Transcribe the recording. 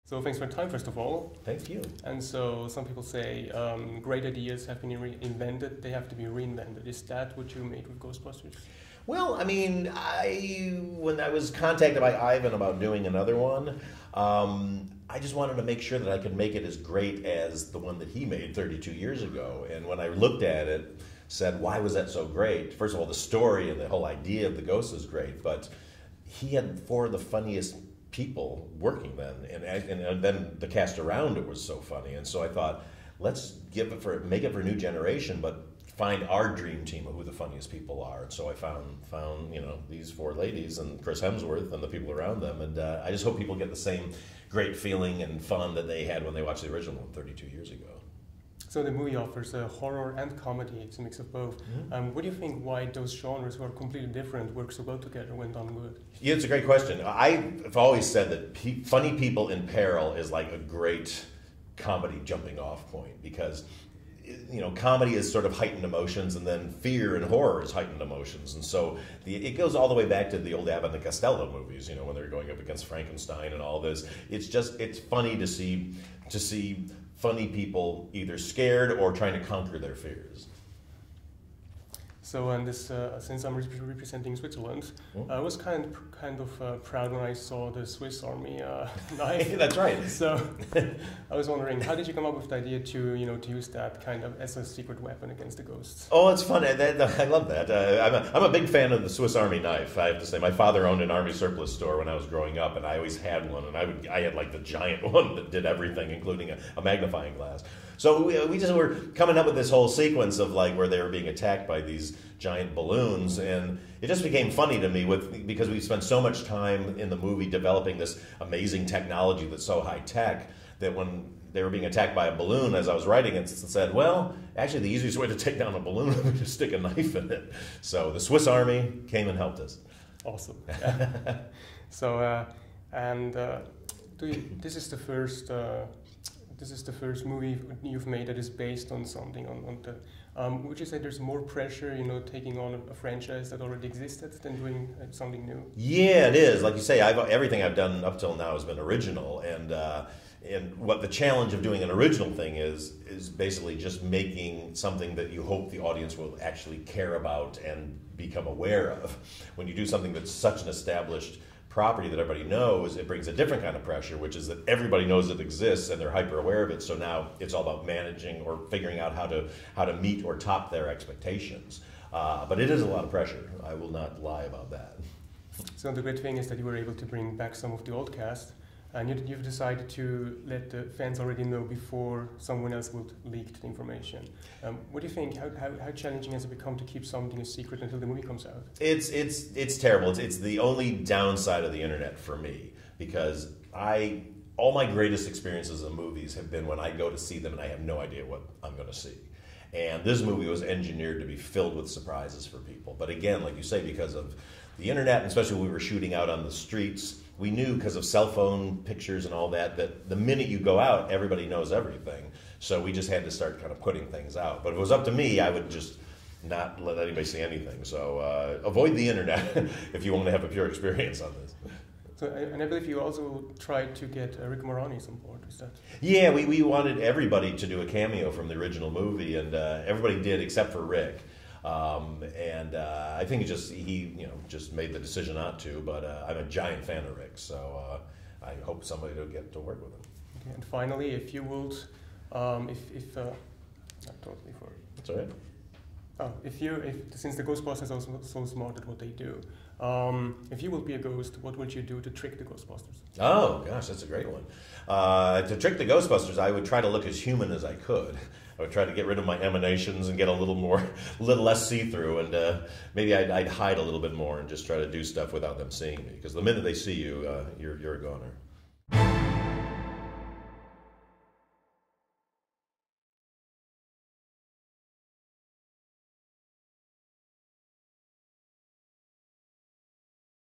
So thanks for your time, first of all. Thank you. And so some people say great ideas have been invented, they have to be reinvented. Is that what you made with Ghostbusters? Well, I mean, when I was contacted by Ivan about doing another one, I just wanted to make sure that I could make it as great as the one that he made 32 years ago. And when I looked at it, said, why was that so great? First of all, the story and the whole idea of the ghost is great, but he had four of the funniest people working then, and then the cast around it was so funny, and so I thought, let's make it for a new generation, but find our dream team of who the funniest people are. And so I found these four ladies and Chris Hemsworth and the people around them, and I just hope people get the same great feeling and fun that they had when they watched the original one 32 years ago. So the movie offers horror and comedy. It's a mix of both. Mm-hmm. What do you think why those genres who are completely different work so well together when done good? Yeah, it's a great question. I've always said that funny people in peril is like a great comedy jumping off point, because comedy is sort of heightened emotions, and then fear and horror is heightened emotions. And so it goes all the way back to the old Abbott and Costello movies, when they're going up against Frankenstein and all this. It's funny to see funny people either scared or trying to conquer their fears. So, and this, since I'm representing Switzerland, I was kind of proud when I saw the Swiss Army knife. That's right. So, I was wondering, how did you come up with the idea to use that kind of as a secret weapon against the ghosts? Oh, it's fun. I love that. I'm a big fan of the Swiss Army knife. I have to say, my father owned an army surplus store when I was growing up, and I always had one. And I had like the giant one that did everything, including a magnifying glass. So we just were coming up with this whole sequence of like where they were being attacked by these giant balloons, and it just became funny to me because we spent so much time in the movie developing this amazing technology that's so high tech that when they were being attacked by a balloon, as I was writing it, said, well, actually the easiest way to take down a balloon would be to stick a knife in it. So the Swiss Army came and helped us. Awesome. So this is the first. This is the first movie you've made that is based on something. Would you say there's more pressure, taking on a franchise that already existed than doing something new? Yeah, it is. Like you say, everything I've done up till now has been original, and what the challenge of doing an original thing is basically just making something that you hope the audience will actually care about and become aware of. When you do something that's such an established property that everybody knows, it brings a different kind of pressure, which is that everybody knows it exists and they're hyper aware of it. So now it's all about managing or figuring out how to meet or top their expectations. But it is a lot of pressure. I will not lie about that. So the great thing is that you were able to bring back some of the old cast, and you've decided to let the fans already know before someone else would leak the information. What do you think? How challenging has it become to keep something a secret until the movie comes out? It's terrible. It's the only downside of the internet for me, because all my greatest experiences in movies have been when I go to see them and I have no idea what I'm going to see. And this movie was engineered to be filled with surprises for people. But again, like you say, because of the internet, and especially when we were shooting out on the streets, we knew because of cell phone pictures and all that the minute you go out, everybody knows everything. So we just had to start kind of putting things out. But if it was up to me, I would just not let anybody see anything. So avoid the internet if you want to have a pure experience on this. So, and I believe you also tried to get Rick Moranis on board, is that? Yeah, we wanted everybody to do a cameo from the original movie, and everybody did except for Rick. I think he just made the decision not to, but I'm a giant fan of Rick, so I hope somebody will get to work with him. Okay, and finally, if you would, not totally for. That's all right. Oh, since the Ghostbusters are so smart at what they do, if you would be a ghost, what would you do to trick the Ghostbusters? Oh gosh, that's a great one. To trick the Ghostbusters, I would try to look as human as I could. I would try to get rid of my emanations and get a little less see-through, and maybe I'd hide a little bit more and just try to do stuff without them seeing me. Because the minute they see you, you're a goner.